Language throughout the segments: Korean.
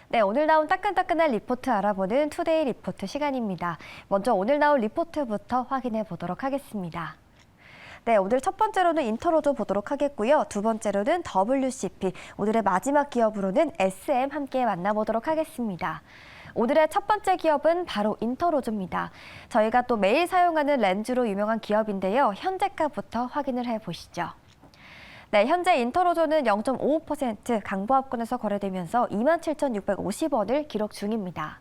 네, 오늘 나온 따끈따끈한 리포트 알아보는 투데이 리포트 시간입니다. 먼저 오늘 나온 리포트부터 확인해 보도록 하겠습니다. 네, 오늘 첫 번째로는 인터로조 보도록 하겠고요. 두 번째로는 WCP, 오늘의 마지막 기업으로는 SM 함께 만나보도록 하겠습니다. 오늘의 첫 번째 기업은 바로 인터로조입니다. 저희가 또 매일 사용하는 렌즈로 유명한 기업인데요. 현재가부터 확인을 해보시죠. 네, 현재 인터로조는 0.55% 강보합권에서 거래되면서 27,650원을 기록 중입니다.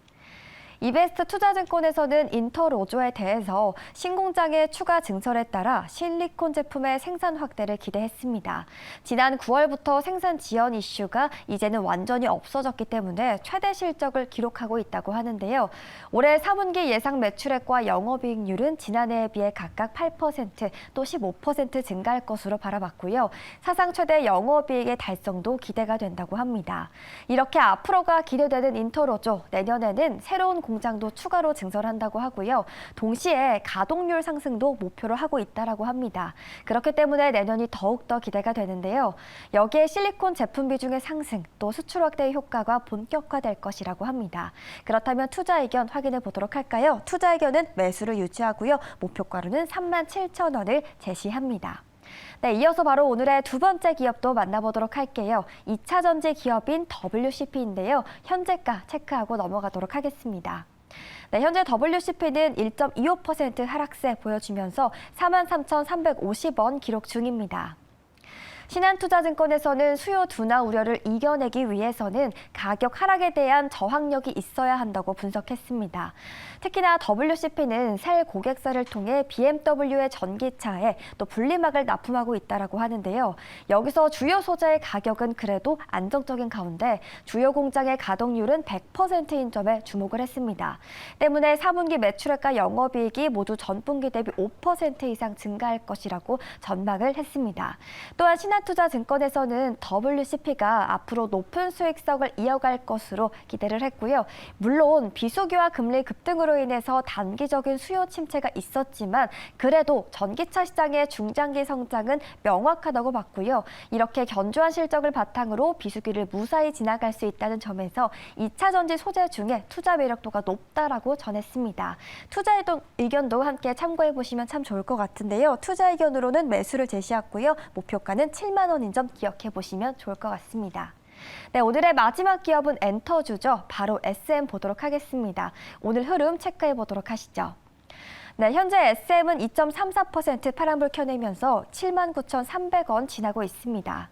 이베스트 투자증권에서는 인터로조에 대해서 신공장의 추가 증설에 따라 실리콘 제품의 생산 확대를 기대했습니다. 지난 9월부터 생산 지연 이슈가 이제는 완전히 없어졌기 때문에 최대 실적을 기록하고 있다고 하는데요. 올해 4분기 예상 매출액과 영업이익률은 지난해에 비해 각각 8%, 또 15% 증가할 것으로 바라봤고요. 사상 최대 영업이익의 달성도 기대가 된다고 합니다. 이렇게 앞으로가 기대되는 인터로조, 내년에는 새로운 공장도 추가로 증설한다고 하고요. 동시에 가동률 상승도 목표로 하고 있다고 합니다. 그렇기 때문에 내년이 더욱더 기대가 되는데요. 여기에 실리콘 제품 비중의 상승, 또 수출 확대의 효과가 본격화될 것이라고 합니다. 그렇다면 투자 의견 확인해 보도록 할까요? 투자 의견은 매수를 유지하고요. 목표가로는 37,000원을 제시합니다. 네, 이어서 바로 오늘의 두 번째 기업도 만나보도록 할게요. 2차 전지 기업인 WCP인데요. 현재가 체크하고 넘어가도록 하겠습니다. 네, 현재 WCP는 1.25% 하락세 보여주면서 43,350원 기록 중입니다. 신한투자증권에서는 수요 둔화 우려를 이겨내기 위해서는 가격 하락에 대한 저항력이 있어야 한다고 분석했습니다. 특히나 WCP는 셀 고객사를 통해 BMW의 전기차에 또 분리막을 납품하고 있다고 하는데요. 여기서 주요 소재의 가격은 그래도 안정적인 가운데 주요 공장의 가동률은 100%인 점에 주목을 했습니다. 때문에 4분기 매출액과 영업이익이 모두 전분기 대비 5% 이상 증가할 것이라고 전망을 했습니다. 또한 신한투자증권에서는 WCP가 앞으로 높은 수익성을 이어갈 것으로 기대를 했고요. 물론 비수기와 금리 급등으로 인해서 단기적인 수요 침체가 있었지만 그래도 전기차 시장의 중장기 성장은 명확하다고 봤고요. 이렇게 견조한 실적을 바탕으로 비수기를 무사히 지나갈 수 있다는 점에서 2차 전지 소재 중에 투자 매력도가 높다라고 전했습니다. 투자 의견도 함께 참고해 보시면 참 좋을 것 같은데요. 투자 의견으로는 매수를 제시했고요. 목표가는 7만 원인 점 기억해 보시면 좋을 것 같습니다. 네, 오늘의 마지막 기업은 엔터주죠. 바로 SM 보도록 하겠습니다. 오늘 흐름 체크해 보도록 하시죠. 네, 현재 SM은 2.34% 파란불 켜내면서 79,300원 지나고 있습니다.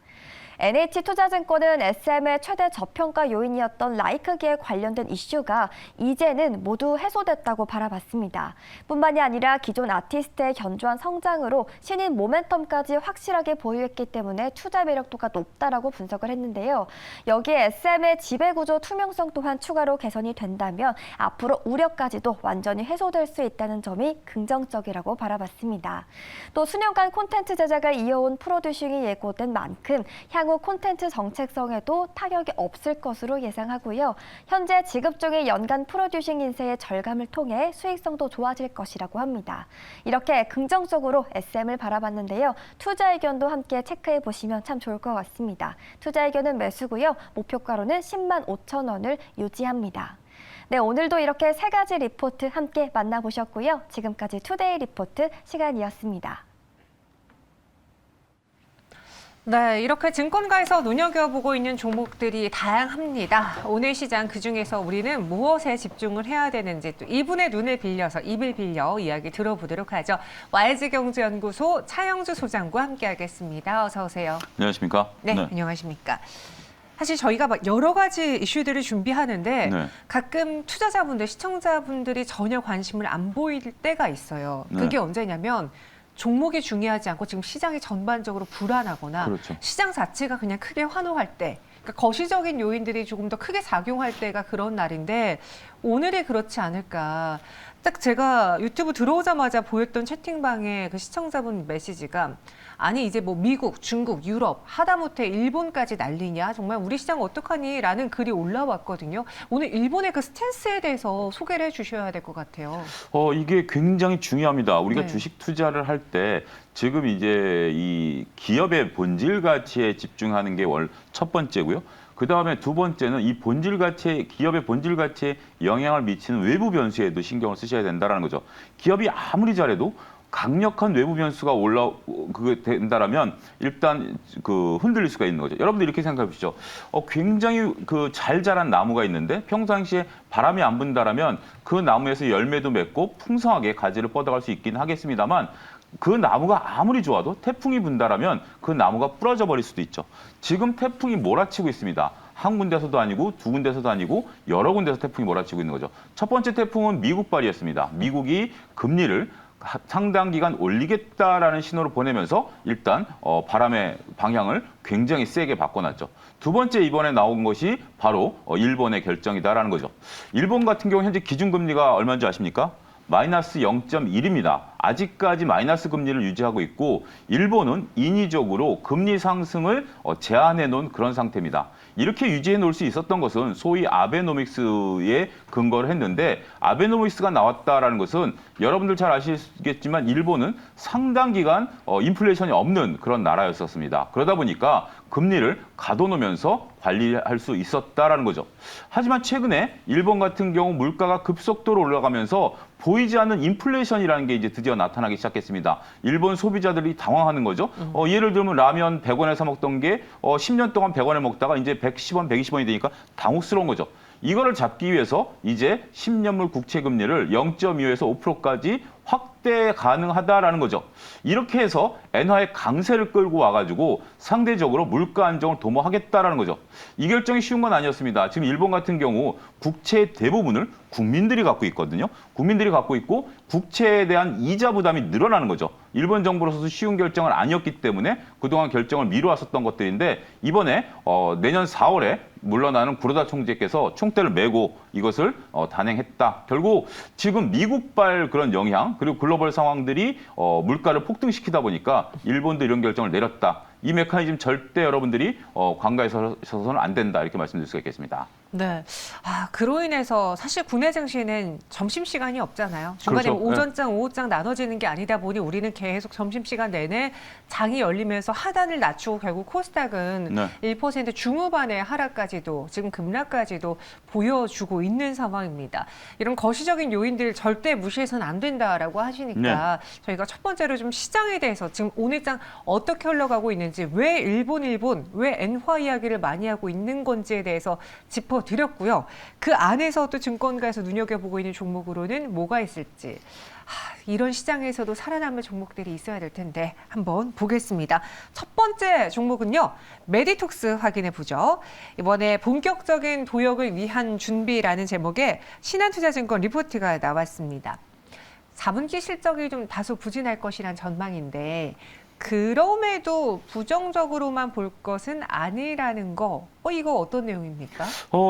NH투자증권은 SM의 최대 저평가 요인이었던 라이크기에 관련된 이슈가 이제는 모두 해소됐다고 바라봤습니다. 뿐만이 아니라 기존 아티스트의 견조한 성장으로 신인 모멘텀까지 확실하게 보유했기 때문에 투자 매력도가 높다라고 분석을 했는데요. 여기에 SM의 지배구조 투명성 또한 추가로 개선이 된다면 앞으로 우려까지도 완전히 해소될 수 있다는 점이 긍정적이라고 바라봤습니다. 또 수년간 콘텐츠 제작을 이어온 프로듀싱이 예고된 만큼 향후 콘텐츠 정책성에도 타격이 없을 것으로 예상하고요. 현재 지급 중인 연간 프로듀싱 인세의 절감을 통해 수익성도 좋아질 것이라고 합니다. 이렇게 긍정적으로 SM을 바라봤는데요. 투자 의견도 함께 체크해 보시면 참 좋을 것 같습니다. 투자 의견은 매수고요. 목표가로는 10만 5천 원을 유지합니다. 네, 오늘도 이렇게 세 가지 리포트 함께 만나보셨고요. 지금까지 투데이 리포트 시간이었습니다. 네, 이렇게 증권가에서 눈여겨보고 있는 종목들이 다양합니다. 오늘 시장 그중에서 우리는 무엇에 집중을 해야 되는지 또 이분의 눈을 빌려서 입을 빌려 이야기 들어보도록 하죠. YG경제연구소 차영주 소장과 함께하겠습니다. 어서 오세요. 안녕하십니까? 네, 안녕하십니까? 사실 저희가 막 여러 가지 이슈들을 준비하는데 네. 가끔 투자자분들, 시청자분들이 전혀 관심을 안 보일 때가 있어요. 그게 언제냐면 종목이 중요하지 않고 지금 시장이 전반적으로 불안하거나 그렇죠. 시장 자체가 그냥 크게 환호할 때, 그러니까 거시적인 요인들이 조금 더 크게 작용할 때가 그런 날인데 오늘이 그렇지 않을까. 딱 제가 유튜브 들어오자마자 보였던 채팅방에 그 시청자분 메시지가 아니 이제 뭐 미국, 중국, 유럽, 하다못해 일본까지 난리냐? 정말 우리 시장 어떡하니? 라는 글이 올라왔거든요. 오늘 일본의 그 스탠스에 대해서 소개를 해주셔야 될 것 같아요. 이게 굉장히 중요합니다. 우리가 네. 주식 투자를 할 때 지금 이제 이 기업의 본질 가치에 집중하는 게 첫 번째고요. 그다음에 두 번째는 이 본질 가치에 기업의 본질 가치에 영향을 미치는 외부 변수에도 신경을 쓰셔야 된다라는 거죠. 기업이 아무리 잘해도 강력한 외부 변수가 그게 된다라면 일단 그 흔들릴 수가 있는 거죠. 여러분들 이렇게 생각해 보시죠. 굉장히 그 잘 자란 나무가 있는데 평상시에 바람이 안 분다라면 그 나무에서 열매도 맺고 풍성하게 가지를 뻗어갈 수 있긴 하겠습니다만 그 나무가 아무리 좋아도 태풍이 분다라면 그 나무가 부러져 버릴 수도 있죠. 지금 태풍이 몰아치고 있습니다. 한 군데서도 아니고 두 군데서도 아니고 여러 군데서 태풍이 몰아치고 있는 거죠. 첫 번째 태풍은 미국발이었습니다. 미국이 금리를 상당 기간 올리겠다라는 신호를 보내면서 일단 바람의 방향을 굉장히 세게 바꿔놨죠. 두 번째 이번에 나온 것이 바로 일본의 결정이다라는 거죠. 일본 같은 경우 현재 기준금리가 얼마인지 아십니까? 마이너스 0.1입니다. 아직까지 마이너스 금리를 유지하고 있고 일본은 인위적으로 금리 상승을 제한해 놓은 그런 상태입니다. 이렇게 유지해 놓을 수 있었던 것은 소위 아베노믹스에 근거를 했는데 아베노믹스가 나왔다라는 것은 여러분들 잘 아시겠지만 일본은 상당 기간 인플레이션이 없는 그런 나라였었습니다. 그러다 보니까 금리를 가둬놓으면서 관리할 수 있었다라는 거죠. 하지만 최근에 일본 같은 경우 물가가 급속도로 올라가면서 보이지 않는 인플레이션이라는 게 이제 드디어 나타나기 시작했습니다. 일본 소비자들이 당황하는 거죠. 예를 들면 라면 100원에 사 먹던 게 10년 동안 100원에 먹다가 이제 110원, 120원이 되니까 당혹스러운 거죠. 이거를 잡기 위해서 이제 10년물 국채 금리를 0.25에서 5%까지 확대 가능하다라는 거죠. 이렇게 해서 엔화의 강세를 끌고 와가지고 상대적으로 물가 안정을 도모하겠다라는 거죠. 이 결정이 쉬운 건 아니었습니다. 지금 일본 같은 경우 국채의 대부분을 국민들이 갖고 있거든요. 국민들이 갖고 있고 국채에 대한 이자 부담이 늘어나는 거죠. 일본 정부로서도 쉬운 결정은 아니었기 때문에 그동안 결정을 미뤄왔었던 것들인데 이번에 내년 4월에 물러나는 구로다 총재께서 총대를 메고 이것을 단행했다. 결국 지금 미국발 그런 영향 그리고 글로벌 상황들이 물가를 폭등시키다 보니까 일본도 이런 결정을 내렸다. 이 메커니즘 절대 여러분들이 관가해서는 안 된다. 이렇게 말씀드릴 수가 있겠습니다. 네. 그로 인해서 사실 국내 증시는 점심시간이 없잖아요. 중간에 그렇죠. 오전장, 오후장 나눠지는 게 아니다 보니 우리는 계속 점심시간 내내 장이 열리면서 하단을 낮추고 결국 코스닥은 네. 1% 중후반의 하락까지도 지금 급락까지도 보여주고 있는 상황입니다. 이런 거시적인 요인들 절대 무시해서는 안 된다라고 하시니까 저희가 첫 번째로 좀 시장에 대해서 지금 오늘 장 어떻게 흘러가고 있는지 왜 일본 왜 엔화 이야기를 많이 하고 있는 건지에 대해서 짚어드렸고요. 그 안에서 또 증권가에서 눈여겨보고 있는 종목으로는 뭐가 있을지 이런 시장에서도 살아남을 종목들이 있어야 될 텐데 한번 보겠습니다. 첫 번째 종목은요. 메디톡스 확인해 보죠. 이번에 본격적인 도약을 위한 준비라는 제목의 신한투자증권 리포트가 나왔습니다. 4분기 실적이 좀 다소 부진할 것이란 전망인데 그럼에도 부정적으로만 볼 것은 아니라는 거. 이거 어떤 내용입니까?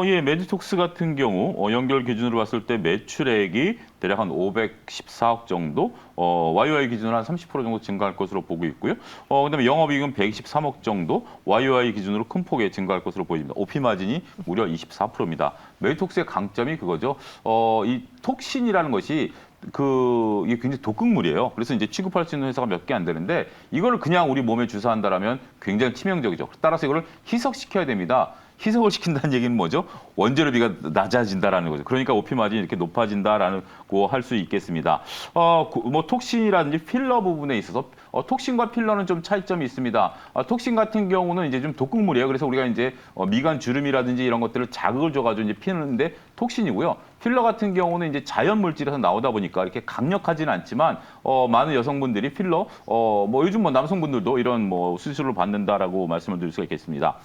예, 메디톡스 같은 경우 연결 기준으로 봤을 때 매출액이 대략 한 514억 정도, YOY 기준으로 한 30% 정도 증가할 것으로 보고 있고요. 그다음에 영업이익은 123억 정도, YOY 기준으로 큰 폭에 증가할 것으로 보입니다. OP 마진이 무려 24%입니다. 메디톡스의 강점이 그거죠. 이 톡신이라는 것이 이게 굉장히 독극물이에요. 그래서 이제 취급할 수 있는 회사가 몇 개 안 되는데 이거를 그냥 우리 몸에 주사한다라면 굉장히 치명적이죠. 따라서 이거를 희석시켜야 됩니다. 희석을 시킨다는 얘기는 뭐죠? 원재료비가 낮아진다라는 거죠. 그러니까 OP 마진이 이렇게 높아진다라고 할 수 있겠습니다. 뭐 톡신이라든지 필러 부분에 있어서 톡신과 필러는 좀 차이점이 있습니다. 톡신 같은 경우는 이제 좀 독극물이에요. 그래서 우리가 이제 미간 주름이라든지 이런 것들을 자극을 줘가지고 이제 피는데 톡신이고요. 필러 같은 경우는 이제 자연 물질에서 나오다 보니까 이렇게 강력하지는 않지만 많은 여성분들이 필러 뭐 요즘 뭐 남성분들도 이런 뭐 수술을 받는다라고 말씀을 드릴 수가 있겠습니다.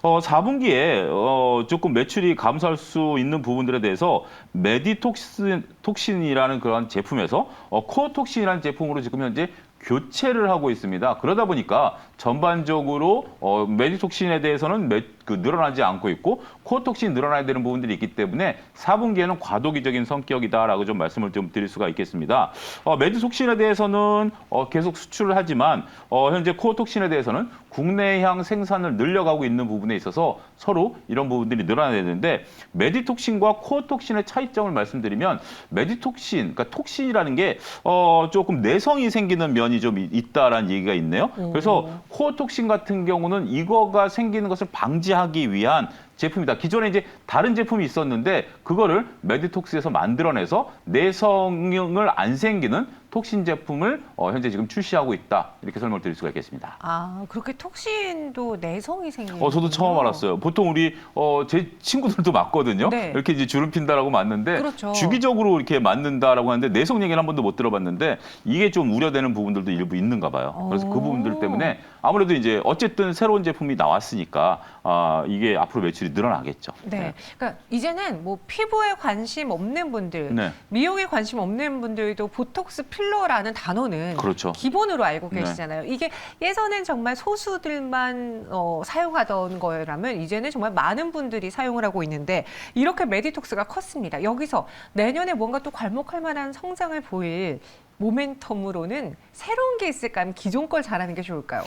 4분기에 조금 매출이 감소할 수 있는 부분들에 대해서 메디톡신이라는 그런 제품에서 코어톡신이라는 제품으로 지금 현재 교체를 하고 있습니다. 그러다 보니까 전반적으로 메디톡신에 대해서는 늘어나지 않고 있고 코어톡신이 늘어나야 되는 부분들이 있기 때문에 4분기에는 과도기적인 성격이다라고 좀 말씀을 좀 드릴 수가 있겠습니다. 메디톡신에 대해서는 계속 수출을 하지만 현재 코어톡신에 대해서는 국내향 생산을 늘려가고 있는 부분에 있어서 서로 이런 부분들이 늘어나야 되는데 메디톡신과 코어톡신의 차이점을 말씀드리면 메디톡신, 그러니까 톡신이라는 게 조금 내성이 생기는 면이 좀 있다라는 얘기가 있네요. 그래서 코어톡신 같은 경우는 이거가 생기는 것을 방지하기 취하기 위한 제품이다. 기존에 이제 다른 제품이 있었는데 그거를 메디톡스에서 만들어내서 내성을 안 생기는 톡신 제품을 현재 지금 출시하고 있다. 이렇게 설명을 드릴 수가 있겠습니다. 아, 그렇게 톡신도 내성이 생기는 저도 처음 알았어요. 보통 우리 제 친구들도 맞거든요. 네. 이렇게 이제 주름 핀다라고 맞는데 그렇죠. 주기적으로 이렇게 맞는다라고 하는데 내성 얘기는 한 번도 못 들어봤는데 이게 좀 우려되는 부분들도 일부 있는가 봐요. 그래서 그 부분들 때문에 아무래도 이제 어쨌든 새로운 제품이 나왔으니까 이게 앞으로 매출이 늘어나겠죠. 네. 그러니까 이제는 뭐 피부에 관심 없는 분들, 네. 미용에 관심 없는 분들도 보톡스 필러라는 단어는 그렇죠. 기본으로 알고 네. 계시잖아요. 이게 예전엔 정말 소수들만 사용하던 거라면 이제는 정말 많은 분들이 사용을 하고 있는데 이렇게 메디톡스가 컸습니다. 여기서 내년에 뭔가 또 괄목할 만한 성장을 보일 모멘텀으로는 새로운 게 있을까 하면 기존 걸 잘하는 게 좋을까요?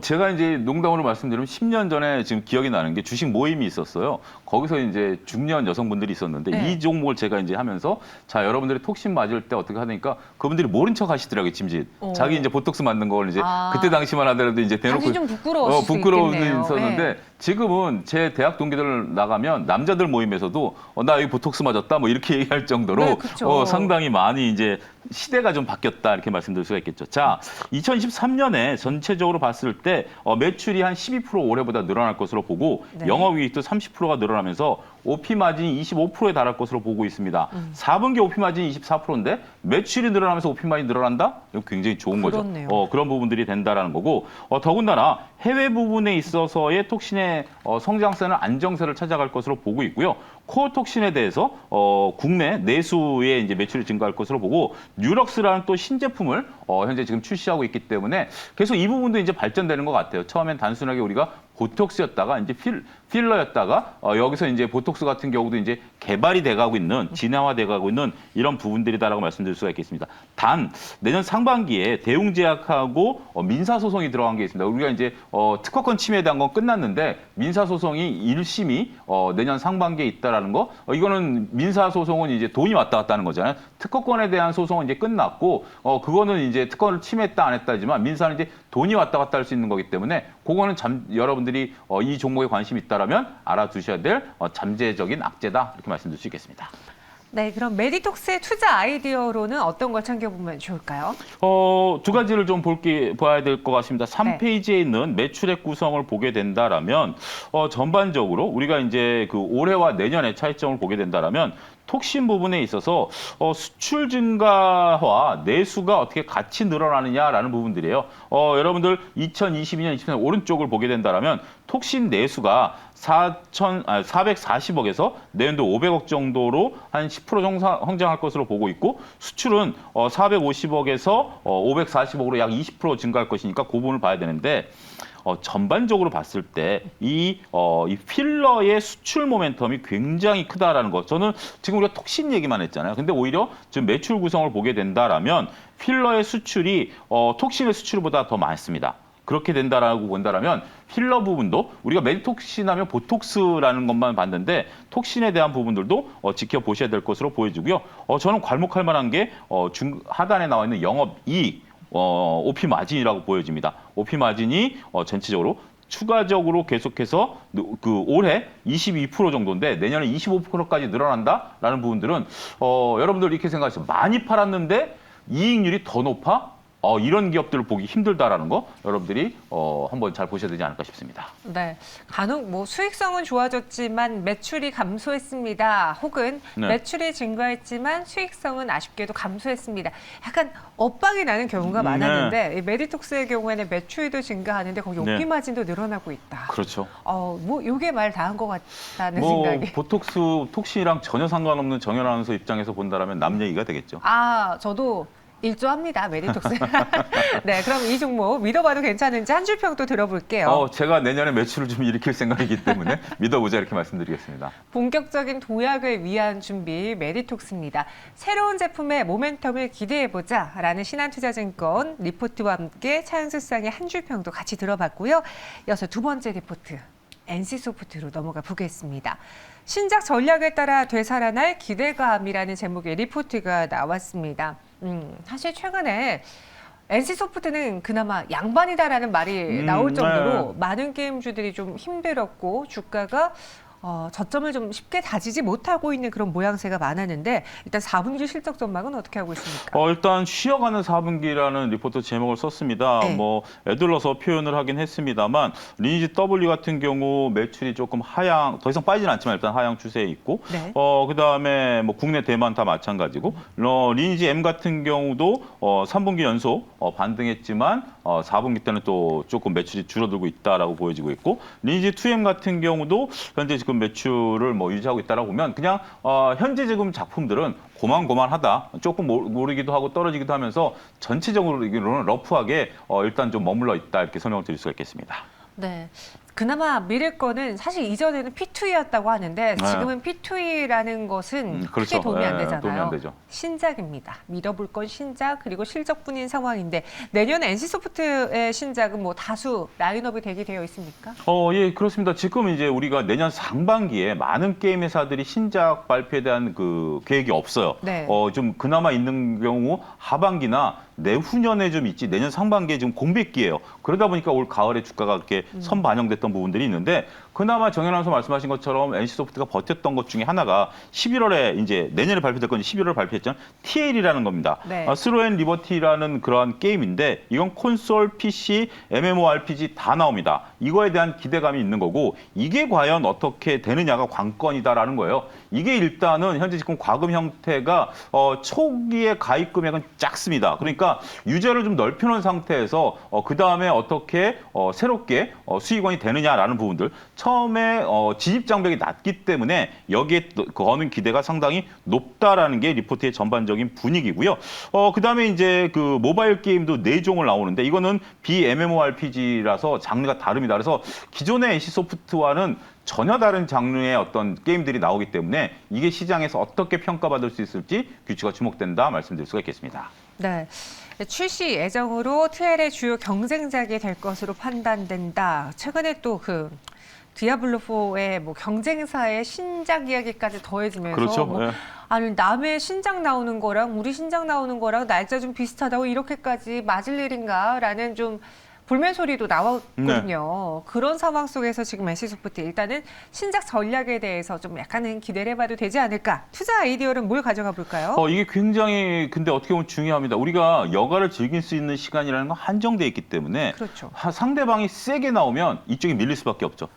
제가 이제 농담으로 말씀드리면 10년 전에 지금 기억이 나는 게 주식 모임이 있었어요. 거기서 이제 중년 여성분들이 있었는데 네. 이 종목을 제가 이제 하면서 자, 여러분들이 톡신 맞을 때 어떻게 하니까 그분들이 모른 척 하시더라고요, 짐짓. 자기 이제 보톡스 맞는 걸 이제 그때 당시만 하더라도 이제 대놓고 당시 좀 부끄러웠을 수 부끄러움이 있겠네요. 있었는데 네. 지금은 제 대학 동기들 나가면 남자들 모임에서도 나 여기 보톡스 맞았다 뭐 이렇게 얘기할 정도로 네, 그쵸. 상당히 많이 이제 시대가 좀 바뀌었다 이렇게 말씀드릴 수가 있겠죠. 자, 2023년에 전체적으로 봤을 때 매출이 한 12% 올해보다 늘어날 것으로 보고 네. 영업이익도 30%가 늘어나면서 OP 마진이 25%에 달할 것으로 보고 있습니다. 4분기 OP 마진이 24%인데 매출이 늘어나면서 OP 마진이 늘어난다? 이거 굉장히 좋은 그렇네요. 거죠. 그런 부분들이 된다라는 거고 더군다나 해외 부분에 있어서의 톡신의 성장세는 안정세를 찾아갈 것으로 보고 있고요. 코어 톡신에 대해서 국내 내수의 이제 매출이 증가할 것으로 보고 뉴럭스라는 또 신제품을 현재 지금 출시하고 있기 때문에 계속 이 부분도 이제 발전되는 것 같아요. 처음엔 단순하게 우리가 보톡스였다가 이제 필러였다가 여기서 이제 보톡스 같은 경우도 이제 개발이 돼가고 있는 진화돼가고 있는 이런 부분들이다라고 말씀드릴 수가 있겠습니다. 단 내년 상반기에 대웅제약하고 민사 소송이 들어간 게 있습니다. 우리가 이제 특허권 침해에 대한 건 끝났는데 민사 소송이 1심이 내년 상반기에 있다라는 거 이거는 민사 소송은 이제 돈이 왔다 갔다 하는 거잖아요. 특허권에 대한 소송은 이제 끝났고 그거는 이제 특허를 침해했다 안 했다지만 민사는 이제 돈이 왔다 갔다 할 수 있는 거기 때문에 그거는 여러분들이 이 종목에 관심이 있다라면 알아두셔야 될 잠재적인 악재다 이렇게 말씀드릴 수 있겠습니다. 네, 그럼 메디톡스의 투자 아이디어로는 어떤 걸 챙겨보면 좋을까요? 두 가지를 좀 봐야 될 것 같습니다. 3페이지에 있는 매출액 구성을 보게 된다라면 전반적으로 우리가 이제 그 올해와 내년의 차이점을 보게 된다라면 톡신 부분에 있어서 수출 증가와 내수가 어떻게 같이 늘어나느냐라는 부분들이에요. 여러분들 2022년, 2023년 오른쪽을 보게 된다라면 톡신 내수가 440억에서 내년도 500억 정도로 한 10% 성장할 것으로 보고 있고 수출은 450억에서 540억으로 약 20% 증가할 것이니까 그 부분을 봐야 되는데 전반적으로 봤을 때 이 필러의 수출 모멘텀이 굉장히 크다라는 거. 저는 지금 우리가 톡신 얘기만 했잖아요. 근데 오히려 지금 매출 구성을 보게 된다라면 필러의 수출이 톡신의 수출보다 더 많습니다. 그렇게 된다라고 본다라면 필러 부분도 우리가 메디톡신 하면 보톡스라는 것만 봤는데 톡신에 대한 부분들도 지켜보셔야 될 것으로 보여지고요. 저는 괄목할 만한 게 하단에 나와 있는 영업이익 OP 마진이라고 보여집니다. OP 마진이 전체적으로 추가적으로 계속해서 그 올해 22% 정도인데 내년에 25%까지 늘어난다라는 부분들은 여러분들 이렇게 생각하시죠. 많이 팔았는데 이익률이 더 높아? 이런 기업들을 보기 힘들다라는 거 여러분들이 한번 잘 보셔야 되지 않을까 싶습니다. 네, 간혹 뭐 수익성은 좋아졌지만 매출이 감소했습니다. 혹은 매출이 증가했지만 수익성은 아쉽게도 감소했습니다. 약간 엇박이 나는 경우가 많았는데 이 메디톡스의 경우에는 매출도 증가하는데 거기 OP 마진도 늘어나고 있다. 그렇죠. 뭐 이게 말 다 한 것 같다는 생각이. 보톡스, 톡신이랑 전혀 상관없는 정연 아나운서 입장에서 본다라면 남 얘기가 되겠죠. 저도 일조합니다, 메디톡스. 네, 그럼 이 종목 믿어봐도 괜찮은지 한 줄 평도 들어볼게요. 제가 내년에 매출을 좀 일으킬 생각이기 때문에 믿어보자 이렇게 말씀드리겠습니다. 본격적인 도약을 위한 준비 메디톡스입니다. 새로운 제품의 모멘텀을 기대해보자라는 신한투자증권 리포트와 함께 차은수상의 한 줄 평도 같이 들어봤고요. 이어서 두 번째 리포트. NC소프트로 넘어가 보겠습니다. 신작 전략에 따라 되살아날 기대감이라는 제목의 리포트가 나왔습니다. 사실 최근에 NC소프트는 그나마 양반이다라는 말이 나올 네. 정도로 많은 게임주들이 좀 힘들었고 주가가 저점을 좀 쉽게 다지지 못하고 있는 그런 모양새가 많았는데 일단 4분기 실적 전망은 어떻게 하고 있습니까? 일단 쉬어가는 4분기라는 리포트 제목을 썼습니다. 네. 뭐 애들러서 표현을 하긴 했습니다.만 리니지 W 같은 경우 매출이 조금 하향, 더 이상 빠지진 않지만 일단 하향 추세에 있고, 네. 그다음에 뭐 국내 대만 다 마찬가지고, 리니지 M 같은 경우도 3분기 연속 반등했지만 4분기 때는 또 조금 매출이 줄어들고 있다라고 보여지고 있고, 리니지 2M 같은 경우도 현재 지금 매출을 뭐 유지하고 있다라고 보면 그냥 현재 지금 작품들은 고만고만하다, 조금 오르기도 하고 떨어지기도 하면서 전체적으로는 러프하게 일단 좀 머물러 있다 이렇게 설명을 드릴 수가 있겠습니다. 네. 그나마 믿을 거는 사실 이전에는 P2E였다고 하는데 지금은 P2E라는 것은 그렇죠. 크게 도움이 안 네, 되잖아요. 도움이 안 되죠. 신작입니다. 믿어볼 건 신작 그리고 실적뿐인 상황인데 내년에 NC소프트의 신작은 뭐 다수 라인업이 대기되어 있습니까? 예, 그렇습니다. 지금 이제 우리가 내년 상반기에 많은 게임 회사들이 신작 발표에 대한 그 계획이 없어요. 네. 좀 그나마 있는 경우 하반기나 내후년에 좀 있지 내년 상반기에 지금 공백기예요. 그러다 보니까 올 가을에 주가가 그렇게 선반영됐던 부분들이 있는데 그나마 정현환 선수 말씀하신 것처럼 NC소프트가 버텼던 것 중에 하나가 11월에 이제 내년에 발표될 건 11월 발표했잖아요. TL이라는 겁니다. 네. 스로 앤 리버티라는 그러한 게임인데 이건 콘솔, PC, MMORPG 다 나옵니다. 이거에 대한 기대감이 있는 거고 이게 과연 어떻게 되느냐가 관건이다라는 거예요. 이게 일단은 현재 지금 과금 형태가 초기에 가입 금액은 작습니다. 그러니까 유저를 좀 넓혀놓은 상태에서 그 다음에 어떻게 새롭게 수익원이 되느냐라는 부분들 처음에 진입 장벽이 낮기 때문에 여기에 거는 기대가 상당히 높다라는 게 리포트의 전반적인 분위기고요. 그 다음에 이제 그 모바일 게임도 4종을 나오는데 이거는 BMMORPG라서 장르가 다릅니다. 그래서 기존의 NC소프트와는 전혀 다른 장르의 어떤 게임들이 나오기 때문에 이게 시장에서 어떻게 평가받을 수 있을지 귀추가 주목된다 말씀드릴 수가 있겠습니다. 네. 출시 예정으로 TL의 주요 경쟁작이 될 것으로 판단된다. 최근에 또 그 디아블로4의 뭐 경쟁사의 신작 이야기까지 더해지면서 그렇죠. 뭐 네. 아니 남의 신작 나오는 거랑 우리 신작 나오는 거랑 날짜 좀 비슷하다고 이렇게까지 맞을 일인가라는 좀 불면 소리도 나왔거든요. 그런 상황 속에서 지금 NC소프트 일단은 신작 전략에 대해서 좀 약간은 기대를 해봐도 되지 않을까. 투자 아이디어는 뭘 가져가 볼까요? 이게 굉장히 근데 어떻게 보면 중요합니다. 우리가 여가를 즐길 수 있는 시간이라는 건 한정돼 있기 때문에 그렇죠. 상대방이 세게 나오면 이쪽이 밀릴 수밖에 없죠.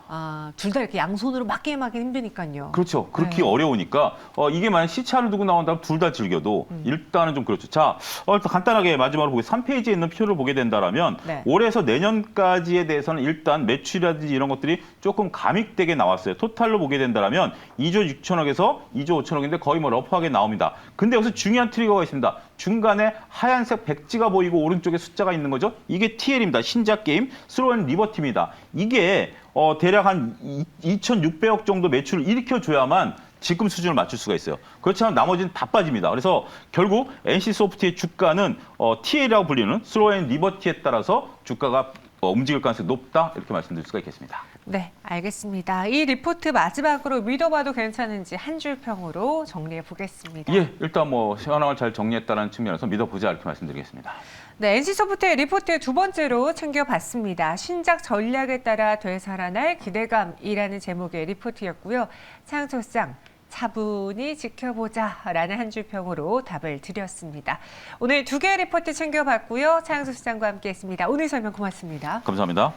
둘 다 이렇게 양손으로 막 게임하기 힘드니까요. 그렇죠. 그렇게 네. 어려우니까 이게 만약 시차를 두고 나온다면 둘 다 즐겨도 일단은 좀 그렇죠. 자, 일단 간단하게 마지막으로 보게 3페이지에 있는 표를 보게 된다라면 네. 올해에서 내년까지에 대해서는 일단 매출이라든지 이런 것들이 조금 가믹되게 나왔어요. 토탈로 보게 된다면 2조 6천억에서 2조 5천억인데 거의 뭐 러프하게 나옵니다. 근데 여기서 중요한 트리거가 있습니다. 중간에 하얀색 백지가 보이고 오른쪽에 숫자가 있는 거죠. 이게 TL입니다. 신작 게임 스로 앤 리버티입니다. 이게 대략 한 2,600억 정도 매출을 일으켜줘야만 지금 수준을 맞출 수가 있어요. 그렇지 않으면 나머지는 다 빠집니다. 그래서 결국 NC소프트의 주가는 TL이라고 불리는 스로 앤 리버티에 따라서 주가가 움직일 가능성이 높다 이렇게 말씀드릴 수가 있겠습니다. 네, 알겠습니다. 이 리포트 마지막으로 믿어봐도 괜찮은지 한 줄 평으로 정리해 보겠습니다. 예, 일단 뭐 현황을 잘 정리했다는 측면에서 믿어보자 이렇게 말씀드리겠습니다. 네, NC소프트의 리포트 두 번째로 챙겨봤습니다. 신작 전략에 따라 되살아날 기대감이라는 제목의 리포트였고요. 차영철 시장, 차분히 지켜보자라는 한 줄 평으로 답을 드렸습니다. 오늘 두 개의 리포트 챙겨봤고요. 차영철 시장과 함께했습니다. 오늘 설명 고맙습니다. 감사합니다.